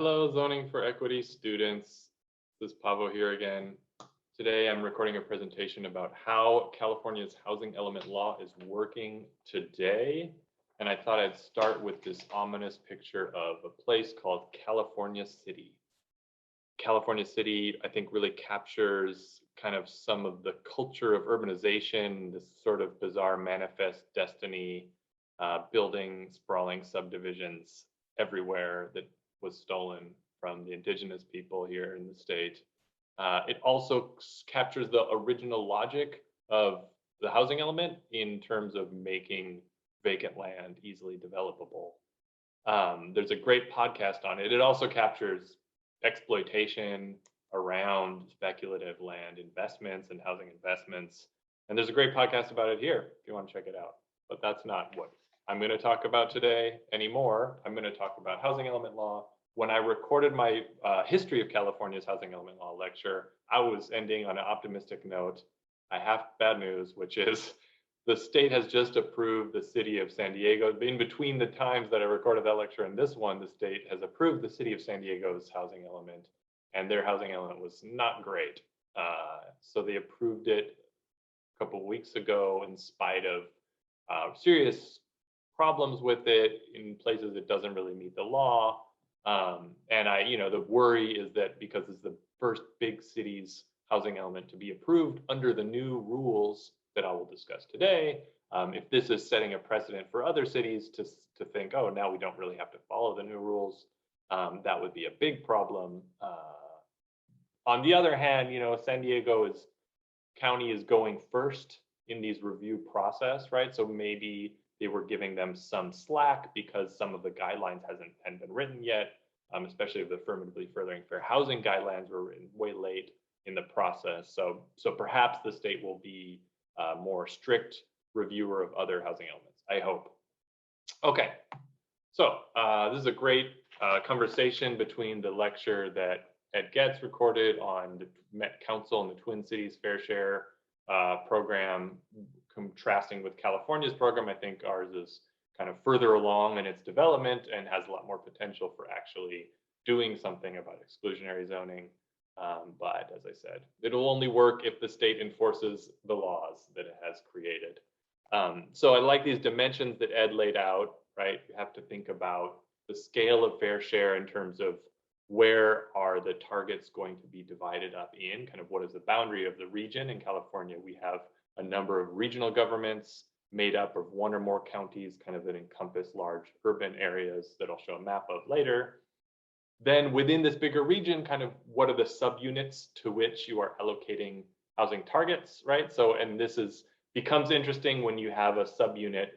Hello, Zoning for Equity students. This is Pavo here again. Today I'm recording a presentation about how California's housing element law is working today. And I thought I'd start with this ominous picture of a place called California City. California City, I think, really captures kind of some of the culture of urbanization, this sort of bizarre manifest destiny, building sprawling subdivisions everywhere that was stolen from the indigenous people here in the state. It also captures the original logic of the housing element in terms of making vacant land easily developable. There's a great podcast on it. It also captures exploitation around speculative land investments and housing investments. And there's a great podcast about it here if you want to check it out. But that's not what I'm going to talk about today anymore. I'm going to talk about housing element law. When I recorded my history of California's housing element law lecture, I was ending on an optimistic note. I have bad news, which is the state has just approved the city of San Diego. In between the times that I recorded that lecture and this one, the state has approved the city of San Diego's housing element, and their housing element was not great. So they approved it a couple of weeks ago in spite of serious problems with it in places it doesn't really meet the law. And the worry is that because it's the first big city's housing element to be approved under the new rules that I will discuss today, if this is setting a precedent for other cities to think, oh, now we don't really have to follow the new rules, that would be a big problem. On the other hand, San Diego County is going first in these review process, right? So maybe they were giving them some slack because some of the guidelines hadn't been written yet, especially the affirmatively furthering fair housing guidelines were written way late in the process. So perhaps the state will be a more strict reviewer of other housing elements, I hope. Okay, so this is a great conversation between the lecture that Ed Getz recorded on the Met Council and the Twin Cities Fair Share program, contrasting with California's program. I think ours is kind of further along in its development and has a lot more potential for actually doing something about exclusionary zoning. But as I said, it'll only work if the state enforces the laws that it has created. So I like these dimensions that Ed laid out, right? You have to think about the scale of fair share in terms of where are the targets going to be divided up in, kind of what is the boundary of the region. In California, we have a number of regional governments made up of one or more counties, kind of that encompass large urban areas that I'll show a map of later. Then within this bigger region, kind of what are the subunits to which you are allocating housing targets, right? So, and this becomes interesting when you have a subunit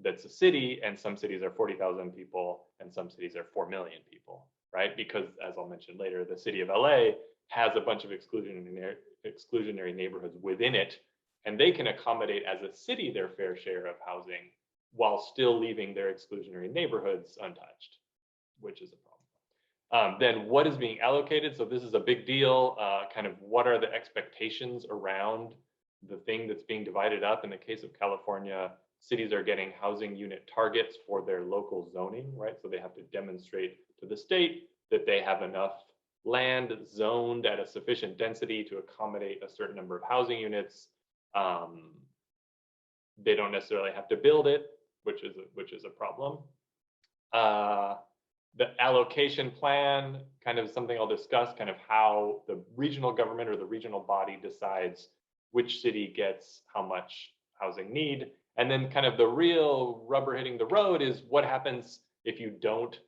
that's a city, and some cities are 40,000 people and some cities are 4 million people, right? Because as I'll mention later, the city of LA has a bunch of exclusionary neighborhoods within it, and they can accommodate as a city their fair share of housing while still leaving their exclusionary neighborhoods untouched, which is a problem. Then what is being allocated? So this is a big deal. Kind of what are the expectations around the thing that's being divided up? In the case of California, cities are getting housing unit targets for their local zoning, right? So they have to demonstrate to the state that they have enough land zoned at a sufficient density to accommodate a certain number of housing units. They don't necessarily have to build it, which is a problem. The allocation plan, kind of something I'll discuss, kind of how the regional government or the regional body decides which city gets how much housing need. And then kind of the real rubber hitting the road is what happens if you don't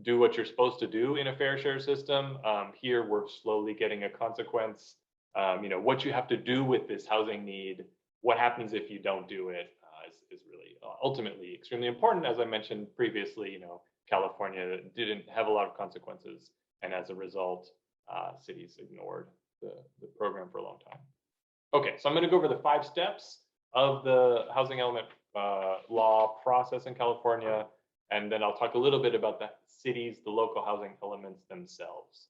do what you're supposed to do in a fair share system. Here, we're slowly getting a consequence. What you have to do with this housing need, what happens if you don't do it, is really ultimately extremely important. As I mentioned previously, California didn't have a lot of consequences, and as a result, cities ignored the program for a long time. Okay, so I'm going to go over the 5 steps of the housing element law process in California, and then I'll talk a little bit about the cities, the local housing elements themselves.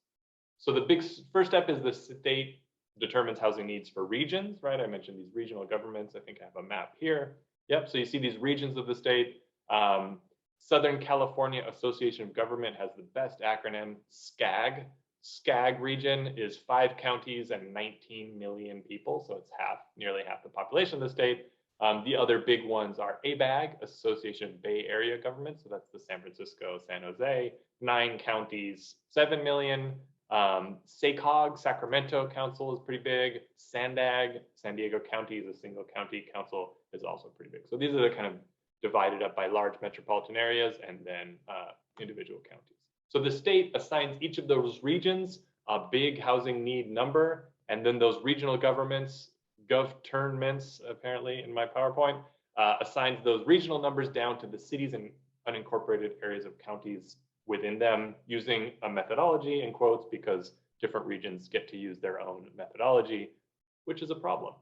So the big first step is the state determines housing needs for regions, right? I mentioned these regional governments. I think I have a map here. Yep, so you see these regions of the state. Southern California Association of Government has the best acronym, SCAG. SCAG region is 5 counties and 19 million people, so it's nearly half the population of the state. The other big ones are ABAG, Association of Bay Area Government, so that's the San Francisco, San Jose, 9 counties, 7 million. SACOG, Sacramento Council is pretty big. SANDAG, San Diego County is a single county council, is also pretty big. So these are the kind of divided up by large metropolitan areas and then individual counties. So the state assigns each of those regions a big housing need number, and then those regional governments, governments apparently in my PowerPoint, assigns those regional numbers down to the cities and unincorporated areas of counties within them using a methodology in quotes because different regions get to use their own methodology, which is a problem.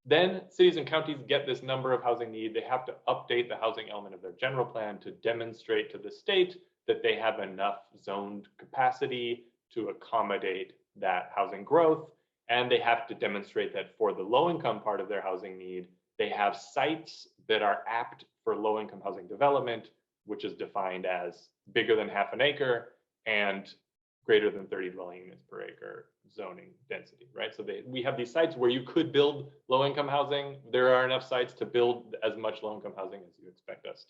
Then cities and counties get this number of housing need. They have to update the housing element of their general plan to demonstrate to the state that they have enough zoned capacity to accommodate that housing growth. And they have to demonstrate that for the low-income part of their housing need, they have sites that are apt for low-income housing development, which is defined as bigger than half an acre and greater than 30 dwelling units per acre zoning density, right? So we have these sites where you could build low-income housing. There are enough sites to build as much low-income housing as you expect us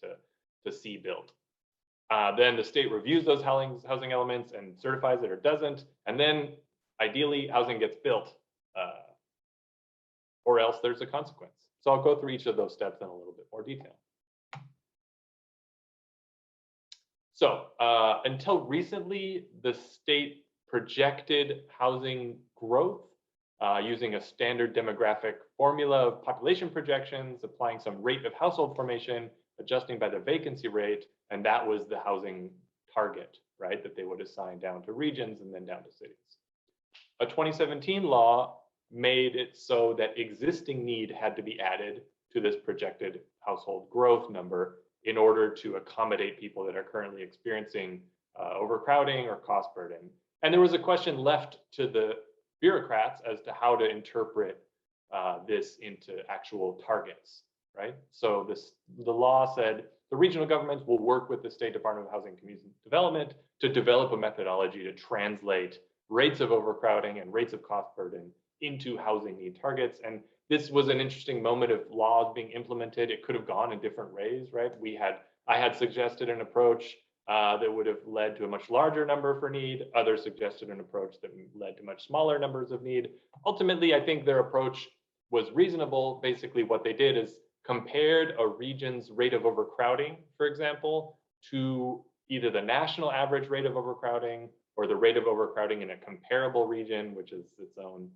to see built. Then the state reviews those housing elements and certifies it or doesn't. And then ideally housing gets built or else there's a consequence. So I'll go through each of those steps in a little bit more detail. So until recently, the state projected housing growth using a standard demographic formula of population projections, applying some rate of household formation, adjusting by the vacancy rate, and that was the housing target, right, that they would assign down to regions and then down to cities. A 2017 law made it so that existing need had to be added to this projected household growth number in order to accommodate people that are currently experiencing overcrowding or cost burden. And there was a question left to the bureaucrats as to how to interpret this into actual targets, right? So the law said the regional governments will work with the State Department of Housing and Community Development to develop a methodology to translate rates of overcrowding and rates of cost burden into housing need targets. And this was an interesting moment of laws being implemented. It could have gone in different ways, right? I had suggested an approach that would have led to a much larger number for need. Others suggested an approach that led to much smaller numbers of need. Ultimately, I think their approach was reasonable. Basically, what they did is compared a region's rate of overcrowding, for example, to either the national average rate of overcrowding or the rate of overcrowding in a comparable region, which is its own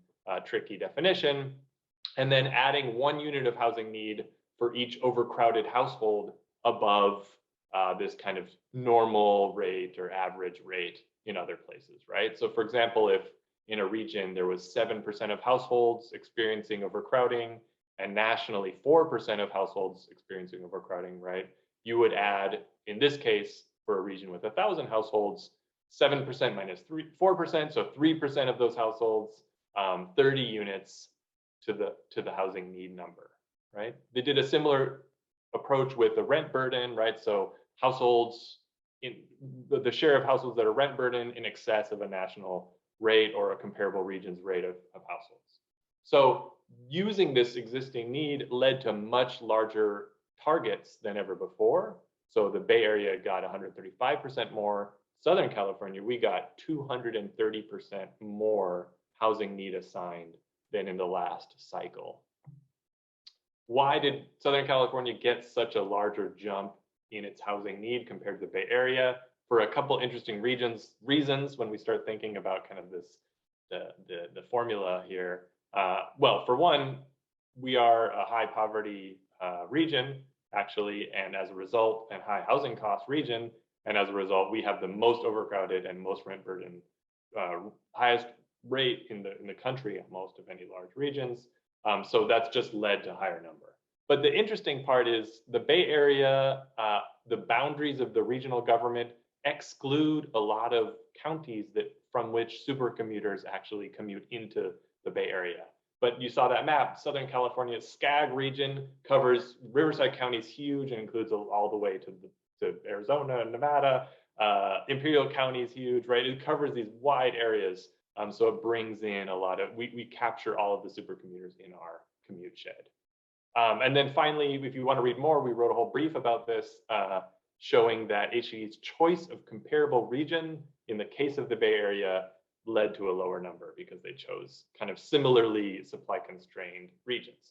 tricky definition, and then adding 1 unit of housing need for each overcrowded household above this kind of normal rate or average rate in other places, right? So for example, if in a region there was 7% of households experiencing overcrowding and nationally 4% of households experiencing overcrowding, right? You would add, in this case, for a region with 1,000 households, 7% minus 4%, so 3% of those households, 30 units to the housing need number, right? They did a similar approach with the rent burden, right? So households, in the share of households that are rent burden in excess of a national rate or a comparable region's rate of households. So using this existing need led to much larger targets than ever before. So the Bay Area got 135% more. Southern California, we got 230% more housing need assigned than in the last cycle. Why did Southern California get such a larger jump in its housing need compared to the Bay Area? For a couple interesting reasons when we start thinking about kind of this, the formula here. Well, for one, we are a high poverty region, actually, and as a result, and high housing cost region, and as a result, we have the most overcrowded and most rent burden, highest rate in the country of most of any large regions. So that's just led to a higher number. But the interesting part is the Bay Area, the boundaries of the regional government exclude a lot of counties from which supercommuters actually commute into the Bay Area. But you saw that map, Southern California's SCAG region covers Riverside County is huge and includes all the way to to Arizona and Nevada. Imperial County is huge, right? It covers these wide areas. So it brings in a lot of, we capture all of the supercommuters in our commute shed. And then finally, if you want to read more, we wrote a whole brief about this, showing that HCD's choice of comparable region in the case of the Bay Area led to a lower number because they chose kind of similarly supply constrained regions.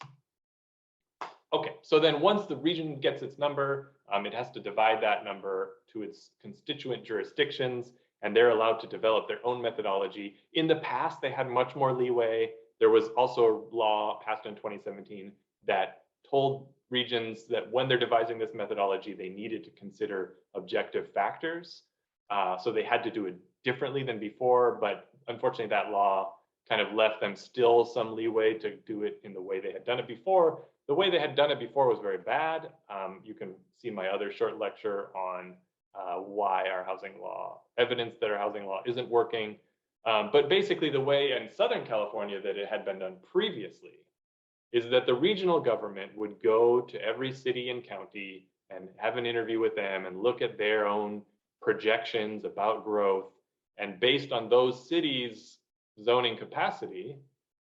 Okay, so then once the region gets its number, it has to divide that number to its constituent jurisdictions, and they're allowed to develop their own methodology. In the past, they had much more leeway. There was also a law passed in 2017 that told regions that when they're devising this methodology, they needed to consider objective factors. So they had to do it differently than before, but unfortunately that law kind of left them still some leeway to do it in the way they had done it before. The way they had done it before was very bad. You can see my other short lecture on why our housing law, evidence that our housing law isn't working. But basically the way in Southern California that it had been done previously is that the regional government would go to every city and county and have an interview with them and look at their own projections about growth. And based on those cities' zoning capacity,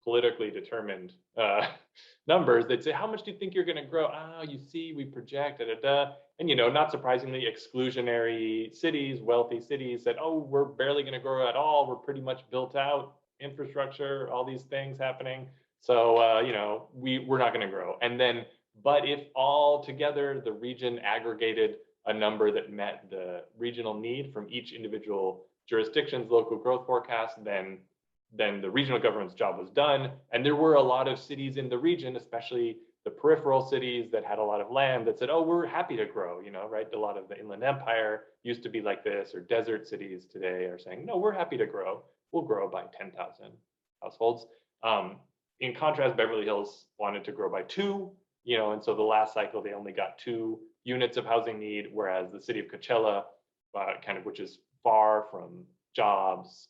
politically determined numbers, they'd say, how much do you think you're going to grow? Oh, you see, we project, And, not surprisingly, exclusionary cities, wealthy cities said, oh, we're barely going to grow at all. We're pretty much built out, infrastructure, all these things happening. So, we're not going to grow. And then, but if all together the region aggregated a number that met the regional need from each individual jurisdiction's local growth forecast, then the regional government's job was done. And there were a lot of cities in the region, especially the peripheral cities that had a lot of land, that said, oh, we're happy to grow, right? A lot of the Inland Empire used to be like this, or desert cities today are saying, no, we're happy to grow. We'll grow by 10,000 households. In contrast, Beverly Hills wanted to grow by 2, and so the last cycle, they only got 2 units of housing need, whereas the city of Coachella, which is far from jobs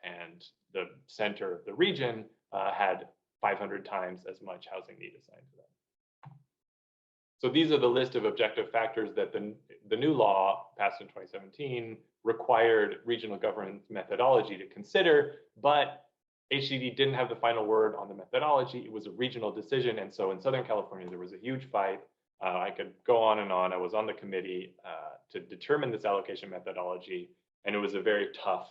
and the center of the region, had 500 times as much housing need assigned to them. So these are the list of objective factors that the new law passed in 2017 required regional government methodology to consider, but HCD didn't have the final word on the methodology. It was a regional decision. And so in Southern California, there was a huge fight. I could go on and on. I was on the committee to determine this allocation methodology. And it was a very tough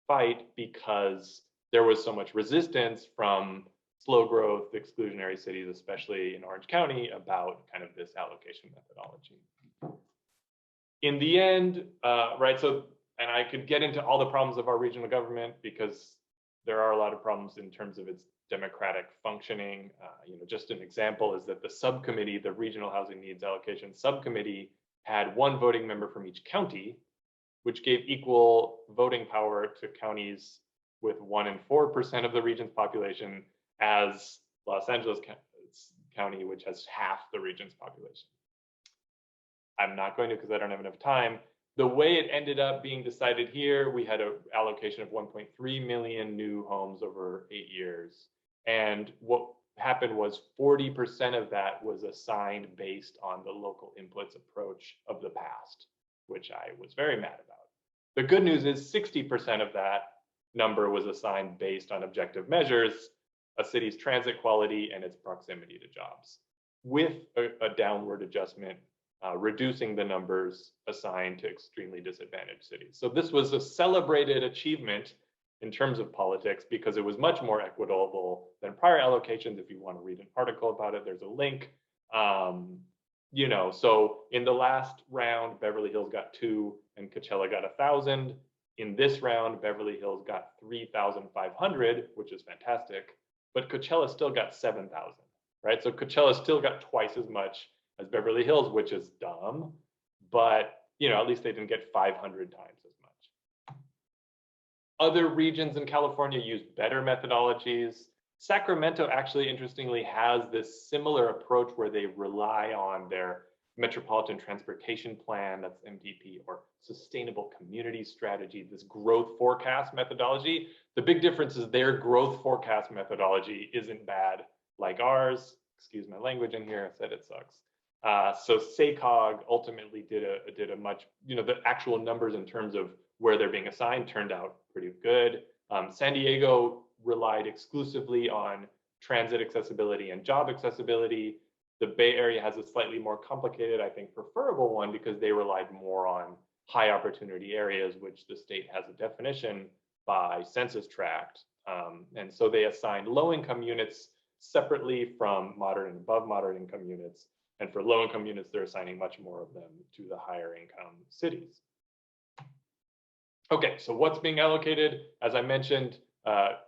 fight because there was so much resistance from slow growth, exclusionary cities, especially in Orange County, about kind of this allocation methodology. In the end, and I could get into all the problems of our regional government because there are a lot of problems in terms of its democratic functioning. Just an example is that the subcommittee, the Regional Housing Needs Allocation Subcommittee, had 1 voting member from each county, which gave equal voting power to counties with 1 and 4% of the region's population as Los Angeles County, which has half the region's population. I'm not going to because I don't have enough time. The way it ended up being decided here, we had an allocation of 1.3 million new homes over 8 years. And what happened was 40% of that was assigned based on the local inputs approach of the past, which I was very mad about. The good news is 60% of that number was assigned based on objective measures, a city's transit quality and its proximity to jobs, with a downward adjustment reducing the numbers assigned to extremely disadvantaged cities. So this was a celebrated achievement in terms of politics because it was much more equitable than prior allocations. If you want to read an article about it, there's a link. So in the last round, Beverly Hills got 2 and Coachella got 1,000. In this round, Beverly Hills got 3,500, which is fantastic, but Coachella still got 7,000, right? So Coachella still got twice as much as Beverly Hills, which is dumb, but at least they didn't get 500 times as much. Other regions in California use better methodologies. Sacramento actually, interestingly, has this similar approach where they rely on their Metropolitan Transportation Plan, that's MTP, or Sustainable Community Strategy, this growth forecast methodology. The big difference is their growth forecast methodology isn't bad like ours. Excuse my language in here, I said it sucks. So SACOG ultimately did a much, the actual numbers in terms of where they're being assigned turned out pretty good. San Diego relied exclusively on transit accessibility and job accessibility. The Bay Area has a slightly more complicated, I think, preferable one because they relied more on high opportunity areas, which the state has a definition by census tract. And so they assigned low income units separately from moderate and above moderate income units. And for low income units, they're assigning much more of them to the higher income cities. Okay, so what's being allocated? As I mentioned,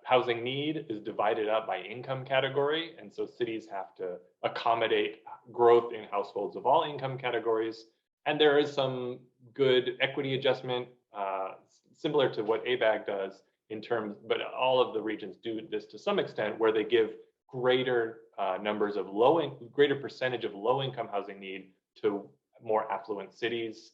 housing need is divided up by income category. And so cities have to accommodate growth in households of all income categories. And there is some good equity adjustment, similar to what ABAG does in terms, but all of the regions do this to some extent, where they give greater numbers of greater percentage of low income housing need to more affluent cities,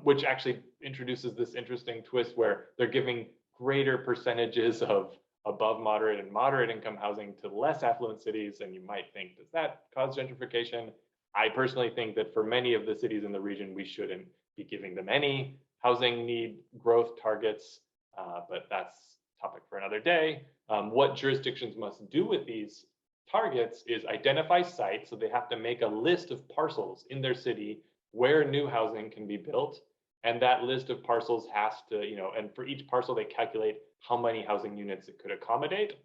which actually introduces this interesting twist where they're giving greater percentages of above moderate and moderate income housing to less affluent cities. And you might think, does that cause gentrification? I personally think that for many of the cities in the region, we shouldn't be giving them any housing need growth targets, but that's a topic for another day. What jurisdictions must do with these targets is identify sites. So they have to make a list of parcels in their city where new housing can be built. And that list of parcels has to, and for each parcel, they calculate how many housing units it could accommodate.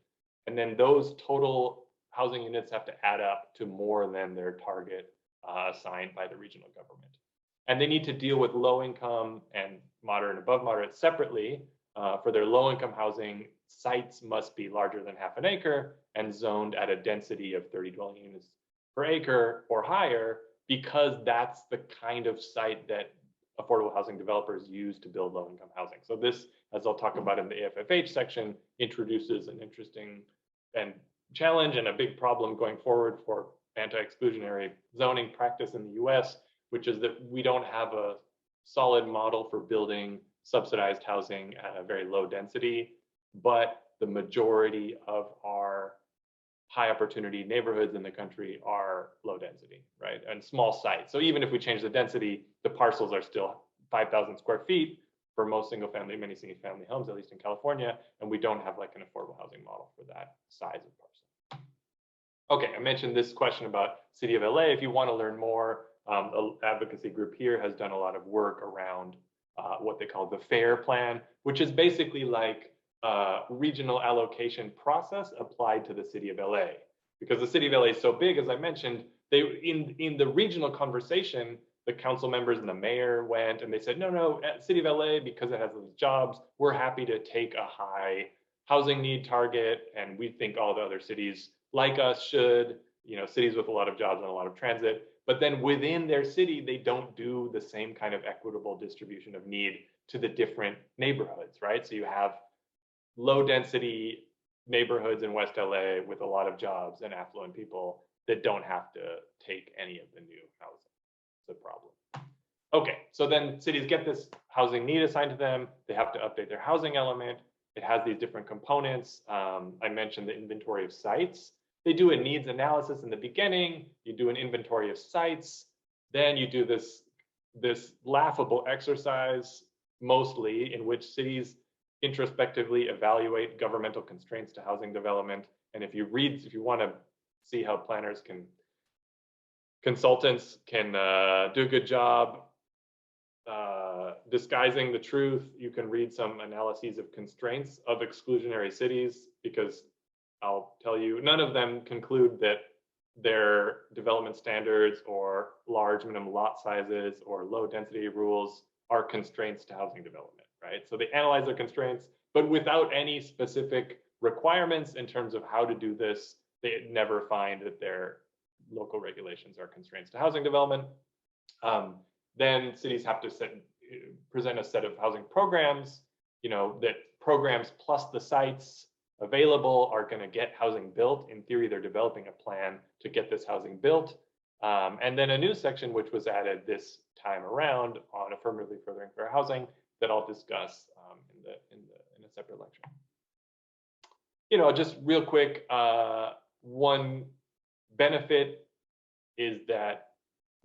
And then those total housing units have to add up to more than their target assigned by the regional government. And they need to deal with low income and moderate and above moderate separately. For their low income housing, sites must be larger than half an acre and zoned at a density of 30 dwelling units per acre or higher, because that's the kind of site that affordable housing developers use to build low income housing. So this, as I'll talk about in the AFFH section, introduces an interesting and challenge and a big problem going forward for anti-exclusionary zoning practice in the US, which is that we don't have a solid model for building subsidized housing at a very low density, but the majority of our high opportunity neighborhoods in the country are low density, right? And small sites. So even if we change the density, the parcels are still 5,000 square feet for most many single family homes, at least in California. And we don't have like an affordable housing model for that size of parcel. Okay, I mentioned this question about City of LA. If you want to learn more, the advocacy group here has done a lot of work around what they call the FAIR plan, which is basically like regional allocation process applied to the City of LA. Because the City of LA is so big, as I mentioned, they in the regional conversation, the council members and the mayor went and they said, no, at City of LA, because it has those jobs, we're happy to take a high housing need target, and we think all the other cities like us should, cities with a lot of jobs and a lot of transit. But then within their city, they don't do the same kind of equitable distribution of need to the different neighborhoods, right? So you have low density neighborhoods in West LA with a lot of jobs and affluent people that don't have to take any of the new housing. It's a problem. Okay, so then cities get this housing need assigned to them. They have to update their housing element. It has these different components. I mentioned the inventory of sites. They do a needs analysis in the beginning. You do an inventory of sites. Then you do this laughable exercise, mostly, in which cities introspectively evaluate governmental constraints to housing development. And if you want to see how consultants can do a good job disguising the truth, you can read some analyses of constraints of exclusionary cities, because I'll tell you, none of them conclude that their development standards or large minimum lot sizes or low density rules are constraints to housing development, right? So they analyze their constraints, but without any specific requirements in terms of how to do this. They never find that their local regulations are constraints to housing development. Then cities have to present a set of housing programs, that programs plus the sites available are going to get housing built. In theory, they're developing a plan to get this housing built. And then a new section, which was added this time around on affirmatively furthering fair housing, that I'll discuss in a separate lecture. Just real quick, one benefit is that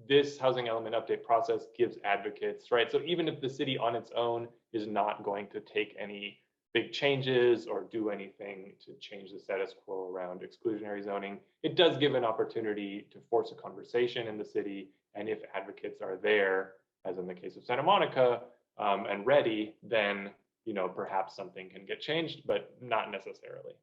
this housing element update process gives advocates, right? So even if the city on its own is not going to take any big changes or do anything to change the status quo around exclusionary zoning, it does give an opportunity to force a conversation in the city. And if advocates are there, as in the case of Santa Monica, and ready, then perhaps something can get changed, but not necessarily.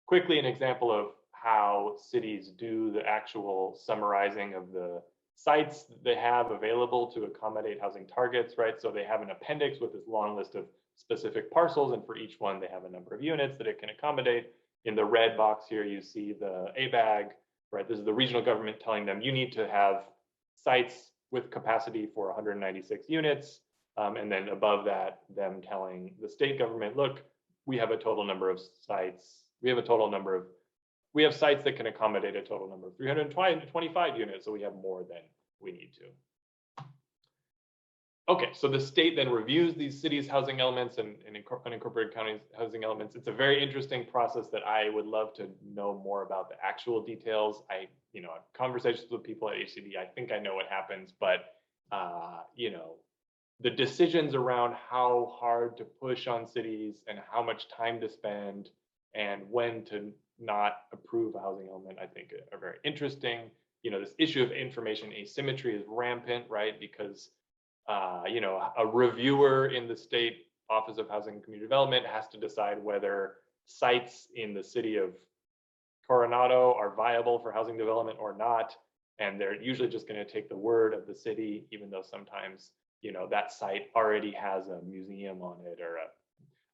Quickly, an example of how cities do the actual summarizing of the sites they have available to accommodate housing targets, right? So they have an appendix with this long list of specific parcels, and for each one, they have a number of units that it can accommodate. In the red box here, you see the ABAG, right? This is the regional government telling them you need to have sites with capacity for 196 units. And then above that, them telling the state government, look, we have a total number of sites. We have sites that can accommodate a total number of 325 units, so we have more than we need to. Okay, so the state then reviews these cities' housing elements and unincorporated counties' housing elements. It's a very interesting process that I would love to know more about the actual details. Conversations with people at HCD, I think I know what happens, but the decisions around how hard to push on cities and how much time to spend and when to not approve a housing element, I think are very interesting. This issue of information asymmetry is rampant, right? Because a reviewer in the state Office of Housing and Community Development has to decide whether sites in the city of Coronado are viable for housing development or not. And they're usually just going to take the word of the city, even though sometimes, that site already has a museum on it or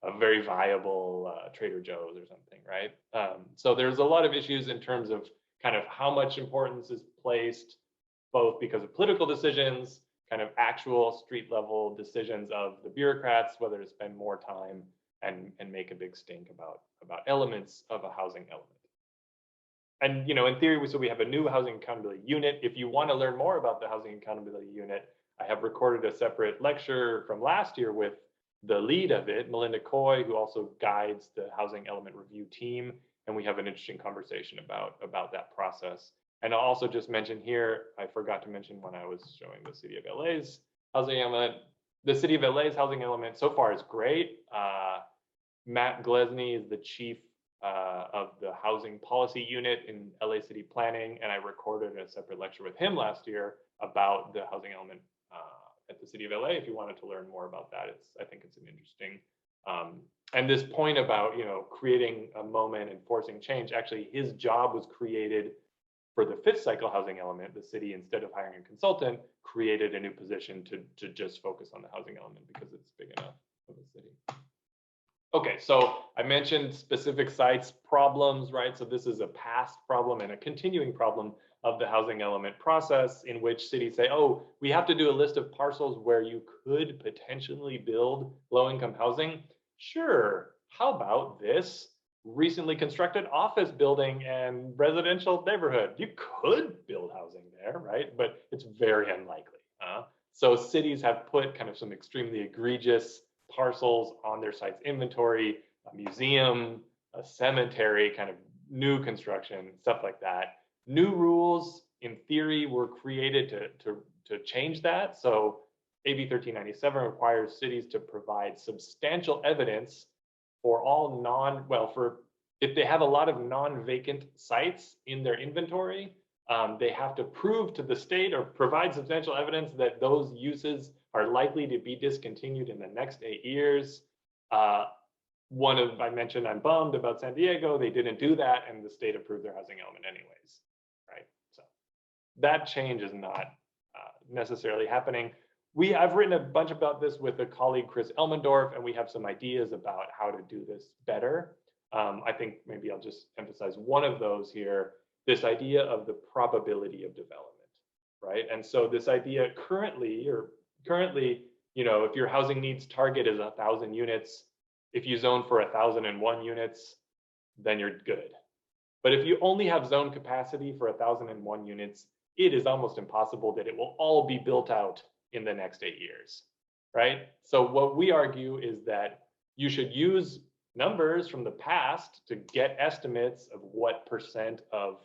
a very viable Trader Joe's or something, right? So there's a lot of issues in terms of kind of how much importance is placed, both because of political decisions, kind of actual street level decisions of the bureaucrats, whether to spend more time and make a big stink about elements of a housing element. And in theory, we have a new housing accountability unit. If you want to learn more about the housing accountability unit, I have recorded a separate lecture from last year with the lead of it, Melinda Coy, who also guides the housing element review team. And we have an interesting conversation about that process. And I'll also just mention here, I forgot to mention when I was showing the City of LA's housing element. The City of LA's housing element so far is great. Matt Glesney is the chief of the housing policy unit in LA City Planning. And I recorded a separate lecture with him last year about the housing element at the City of LA. If you wanted to learn more about that, I think it's an interesting, and this point about, creating a moment and forcing change, actually his job was created for the fifth cycle housing element. The city, instead of hiring a consultant, created a new position to just focus on the housing element because it's big enough for the city. Okay, so I mentioned specific sites problems, right? So this is a past problem and a continuing problem of the housing element process, in which cities say, oh, we have to do a list of parcels where you could potentially build low-income housing. Sure, how about this recently constructed office building and residential neighborhood? You could build housing there, right? But it's very unlikely. So cities have put kind of some extremely egregious parcels on their site's inventory, a museum, a cemetery, kind of new construction, stuff like that. New rules, in theory, were created to change that. So AB 1397 requires cities to provide substantial evidence for all if they have a lot of non-vacant sites in their inventory, they have to prove to the state or provide substantial evidence that those uses are likely to be discontinued in the next 8 years. I mentioned I'm bummed about San Diego. They didn't do that, and the state approved their housing element anyways, right? So that change is not necessarily happening. I've written a bunch about this with a colleague, Chris Elmendorf, and we have some ideas about how to do this better. I think maybe I'll just emphasize one of those here, this idea of the probability of development, right? And so this idea currently, if your housing needs target is 1,000 units, if you zone for 1,001 units, then you're good. But if you only have zone capacity for 1,001 units, it is almost impossible that it will all be built out in the next 8 years, right? So what we argue is that you should use numbers from the past to get estimates of what percent of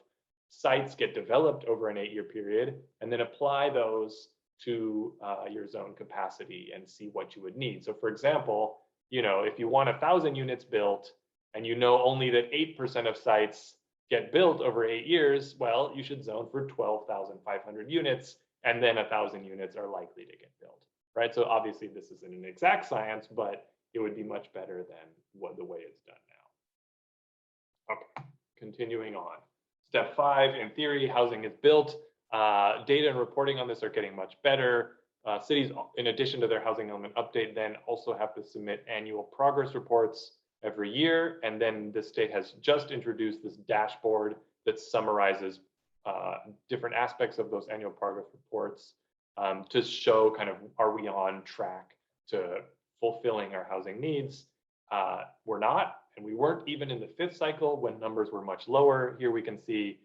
sites get developed over an 8-year period, and then apply those to your zone capacity and see what you would need. So for example, if you want 1,000 units built and only that 8% of sites get built over 8 years, well, you should zone for 12,500 units, and then 1,000 units are likely to get built, right? So obviously this isn't an exact science, but it would be much better than the way it's done now. Okay, continuing on. Step 5, in theory, housing is built. Data and reporting on this are getting much better. Cities, in addition to their housing element update, then also have to submit annual progress reports every year. And then the state has just introduced this dashboard that summarizes different aspects of those annual progress reports to show kind of, are we on track to fulfilling our housing needs? We're not, and we weren't even in the 5th cycle when numbers were much lower. Here we can see,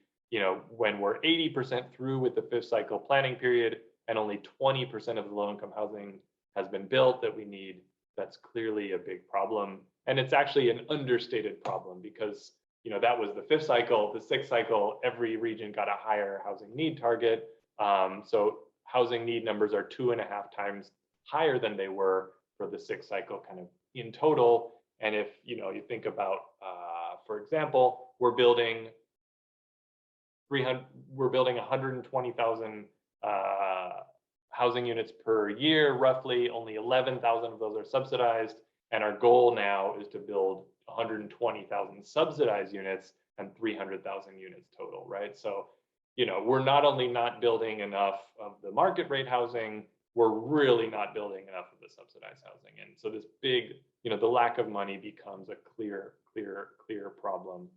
when we're 80% through with the 5th cycle planning period and only 20% of the low-income housing has been built that we need, that's clearly a big problem. And it's actually an understated problem because, that was the 5th cycle. The 6th cycle, every region got a higher housing need target. So housing need numbers are 2.5 times higher than they were for the 6th cycle kind of in total. And if, you think about, for example, we're building 120,000 housing units per year, roughly. Only 11,000 of those are subsidized. And our goal now is to build 120,000 subsidized units and 300,000 units total, right? So, we're not only not building enough of the market rate housing, we're really not building enough of the subsidized housing. And so this big, the lack of money becomes a clear problem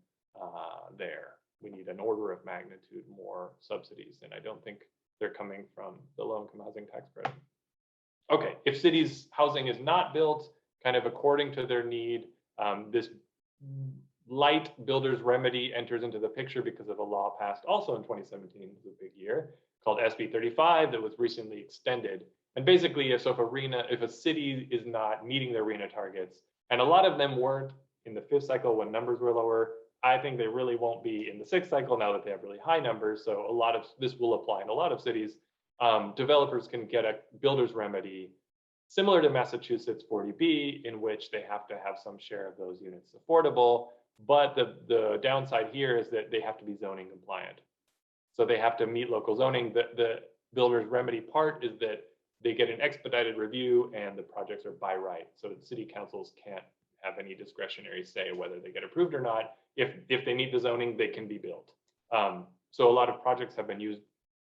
there. We need an order of magnitude more subsidies, and I don't think they're coming from the low-income housing tax credit. Okay, if cities' housing is not built kind of according to their need, this light builder's remedy enters into the picture because of a law passed also in 2017, it was a big year, called SB 35 that was recently extended. And basically, if a city is not meeting their RHNA targets, and a lot of them weren't in the 5th cycle when numbers were lower, I think they really won't be in the 6th cycle now that they have really high numbers. So a lot of this will apply in a lot of cities. Developers can get a builder's remedy similar to Massachusetts 40B, in which they have to have some share of those units affordable. But the downside here is that they have to be zoning compliant. So they have to meet local zoning. The builder's remedy part is that they get an expedited review and the projects are by right. So city councils can't have any discretionary say whether they get approved or not. If they meet the zoning, they can be built. So a lot of projects have used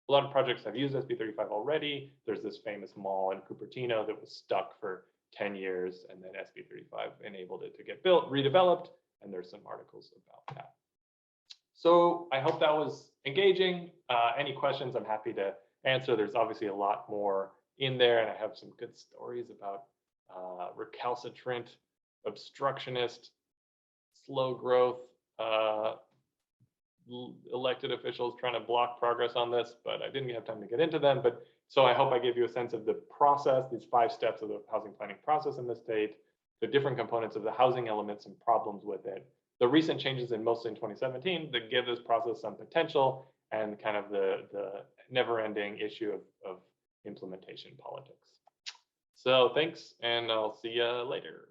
SB 35 already. There's this famous mall in Cupertino that was stuck for 10 years, and then SB 35 enabled it to get built, redeveloped, and there's some articles about that. So I hope that was engaging. Any questions, I'm happy to answer. There's obviously a lot more in there, and I have some good stories about recalcitrant, obstructionist, slow growth elected officials trying to block progress on this, but I didn't have time to get into them. But so I hope I gave you a sense of the process, these 5 steps of the housing planning process in the state, the different components of the housing elements and problems with it, the recent changes mostly in 2017 that give this process some potential, and kind of the never-ending issue of implementation politics. So thanks, and I'll see you later.